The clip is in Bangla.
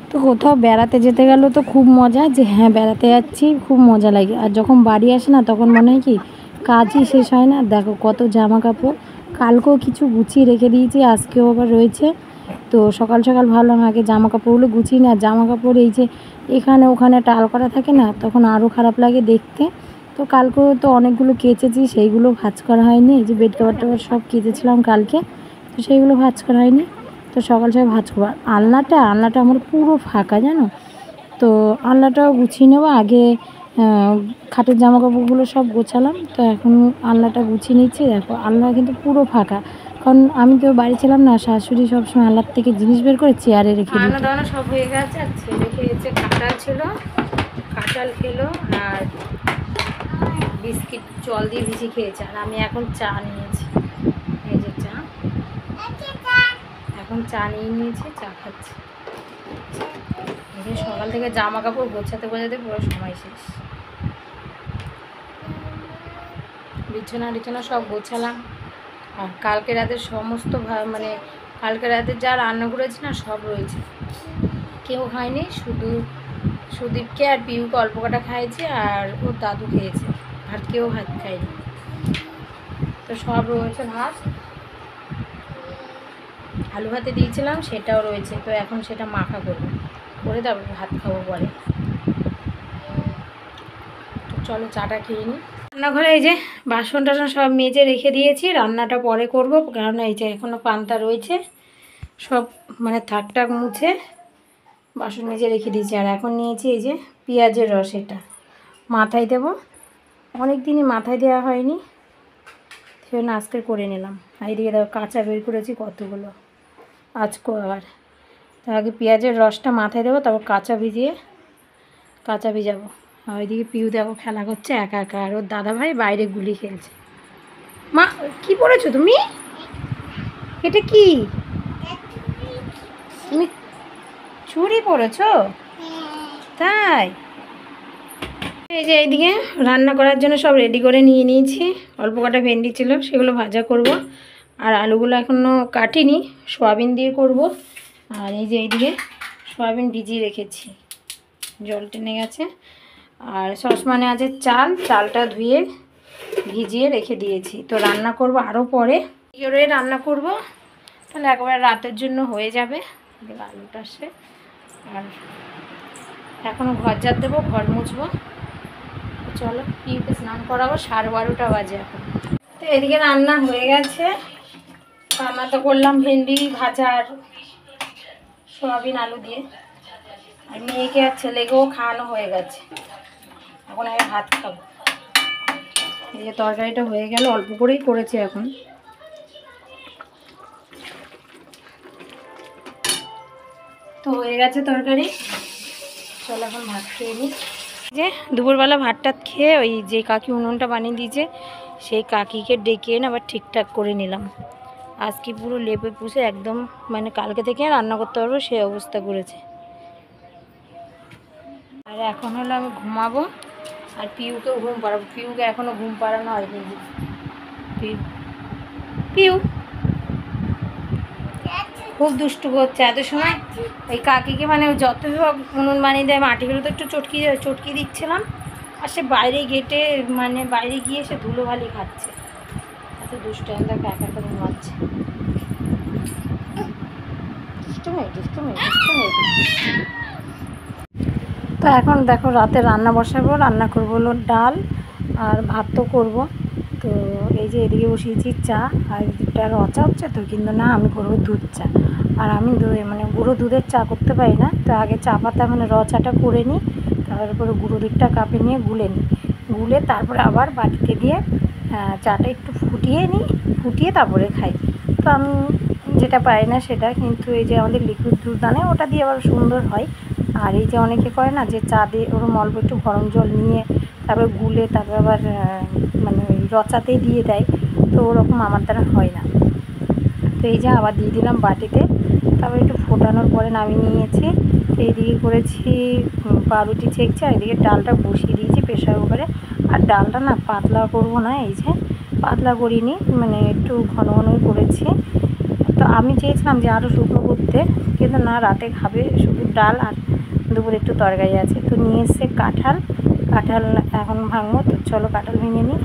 তো কোথাও বেড়াতে যেতে গেল তো খুব মজা, যে হ্যাঁ বেড়াতে যাচ্ছি, খুব মজা লাগে। আর যখন বাড়ি আসে না তখন মনে হয় কি কাজই শেষ হয় না। দেখো কত জামা কাপড়, কালকেও কিছু গুছিয়ে রেখে দিয়েছি, আজকেও আবার রয়েছে। তো সকাল সকাল ভাবলাম আগে জামা কাপড়গুলো গুছিয়ে না, জামা কাপড় এই যে এখানে ওখানে টাল করা থাকে না, তখন আরও খারাপ লাগে দেখতে। তো কালকেও তো অনেকগুলো কেচেছি, সেইগুলো ভাঁজ করা হয়নি। এই যে বেড কভার টাভার সব কেচেছিলাম কালকে, তো সেইগুলো ভাঁজ করা হয়নি। তো সকাল সকাল ভাঁজ করবো। আর আলনাটা আমার পুরো ফাঁকা জানো। তো আলনাটাও গুছিয়ে নেবো আগে। খাটের জামা কাপড়গুলো সব গোছালাম, তো এখন আলনাটা গুছিয়ে নিচ্ছি। দেখো আলনা কিন্তু পুরো ফাঁকা, কারণ আমি তো বাড়ি ছিলাম না। শাশুড়ি সবসময় আলনার থেকে জিনিস বের করে চেয়ারে রেখে দিত। খাওয়া দাওয়া সব হয়ে গেছে। আর ছেলে খেয়েছে, কাঁঠাল ছিল, কাঁঠাল খেলো, আর বিস্কিট জল দিয়ে ভিজিয়ে খেয়েছে। আর আমি এখন চা নিয়েছি, এই যে চা, এখন চা নিয়ে নিয়েছি, চা খাচ্ছি। সকাল থেকে জামা কাপড় গোছাতে পুরো সময় শেষ। বিছানা সব গোছালাম। আর কালকে রাতের সমস্ত মানে কালকে রাতে যা রান্না করেছি না সব রয়েছে, কেউ খায়নি, শুধু সুদীপকে আর পিউকে অল্প কটা খাইয়েছি, আর ওর দাদু খেয়েছে, আর কেউ ভাত খায়নি। তো সব রয়েছে। ভাত, আলু ভাতে দিয়েছিলাম, সেটাও রয়েছে। তো এখন সেটা মাখা করবো, করে তারপর ভাত খাবো পরে। তো চলো চাটা খেয়ে নিই। রান্নাঘরে এই যে বাসন টাসন সব মেজে রেখে দিয়েছি, রান্নাটা পরে করব, কারণ এই যে এখনও পান্তা রয়েছে। সব মানে থাক টাক মুছে বাসন মেজে রেখে দিয়েছি। আর এখন নিয়েছি এই যে পেঁয়াজের রস, এটা মাথায় দেবো। অনেক দিনই মাথায় দেওয়া হয়নি, সেজন্য আজকে করে নিলাম। আর এদিকে দেখো কাঁচা বের করেছি কতগুলো, আজকেও আবার। তো আগে পেঁয়াজের রসটা মাথায় দেবো, তারপর কাঁচা ভিজাবো। আর ওইদিকে পিউ দেখো খেলা করছে একা একা, আর ওর দাদাভাই বাইরে গুলি খেলছে। মা কি পড়েছো তুমি? এটা কি? তুমি চুড়ি পড়েছো? তাই? এই যে এইদিকে রান্না করার জন্য সব রেডি করে নিয়ে নিয়েছি। অল্প কটা ভেন্ডি ছিল, সেগুলো ভাজা করব। আর আলুগুলো এখনও কাটিনি, সয়াবিন দিয়ে করব। আর এই যে এইদিকে সয়াবিন ভিজিয়ে রেখেছি, জল টেনে গেছে। আর সসপ্যানে আছে চালটা ধুয়ে ভিজিয়ে রেখে দিয়েছি। তো রান্না করব আরও পরে, করে রান্না করব, তাহলে একবারে রাতের জন্য হয়ে যাবে। আলুটা আসে। আর এখনও ঘর ঝাড় দেবো, ঘর মুছবো। চলো পিউকে স্নান করাবো, 12:30 বাজে এখন। তো এদিকে রান্না হয়ে গেছে। রান্না তো করলাম ভেন্ডি ভাজা আর সয়াবিন আলু দিয়ে। আর মেয়েকে আর ছেলেকেও খাওয়ানো হয়ে গেছে, এখন আমি ভাত খাবো। এই যে তরকারিটা হয়ে গেল, অল্প করেই করেছি এখন। তো হয়ে গেছে তরকারি, চলো এখন ভাত খেয়ে নিই। যে দুপুরবেলা ভাতটা খেয়ে ওই যে কাকি উনুনটা বানিয়ে দিয়েছে, সেই কাকিকে ডেকে এনে আবার ঠিকঠাক করে নিলাম। আজকে পুরো লেপে পুষে একদম, মানে কালকে থেকে রান্না করতে পারবো সেই অবস্থা করেছে। আর এখন হলো আমি ঘুমাবো, আর পিউকেও ঘুম পাড়াবো। পিউকে এখনও ঘুম পাড়ানো হয়নি। পিউ খুব দুষ্টু করছে এত সময়। ওই কাকিকে মানে যতই হোক উনুন বানিয়ে দেয়, মাটিগুলো তো একটু চটকি দিচ্ছিলাম। আর সে বাইরে গেটে, মানে বাইরে গিয়ে সে ধুলোবালি খাচ্ছে, এত দুষ্টু। দেখো একা একা ঘুমাচ্ছে। তো এখন দেখো রাতে রান্না বসাবো। রান্না করবো হলো ডাল আর ভাত তো করবো। তো এই যে এদিকে বসিয়েছি চা, আর এটা রচা হচ্ছে তো, কিন্তু না আমি করবো দুধ চা। আর আমি মানে গুঁড়ো দুধের চা করতে পারি না। তো আগে চা পাতা মানে রচাটা করে নিই, তারপরে গুঁড়ো দুধটা কাপে নিয়ে গুলে নিই, গুলে তারপরে আবার বাটিতে দিয়ে চাটা একটু ফুটিয়ে তারপরে খাই। তো আমি যেটা পারি না সেটা, কিন্তু এই যে আমাদের লিকুইড দুধ আনে, ওটা দিয়ে আবার সুন্দর হয়। আর এই যে অনেকে করে না, যে চা দিয়ে ওরকম অল্প একটু গরম জল নিয়ে তারপরে গুলে তারপরে আবার মানে ওই রচাতেই দিয়ে দেয়, তো ওরকম আমার দ্বারা হয় না। তো এই যে আবার দিয়ে দিলাম বাটিতে, তারপরে একটু ফোটানোর পরে নামিয়ে নিয়েছি। তো এইদিকে করেছি পাউরুটি ছেঁকছি, আর এদিকে ডালটা বসিয়ে দিয়েছি প্রেশার কুকারে। আর ডালটা না পাতলা করবো না, এই যে পাতলা করিনি, মানে একটু ঘন ঘনই করেছি। তো আমি চেয়েছিলাম যে আরও শুকনো করতে, কিন্তু না রাতে খাবে শুধু ডাল আর দুপুরে একটু তরকারি আছে। তো নিয়ে এসছে কাঁঠাল, কাঁঠাল এখন ভাঙবো। তো চলো কাঁঠাল ভেঙে নিই।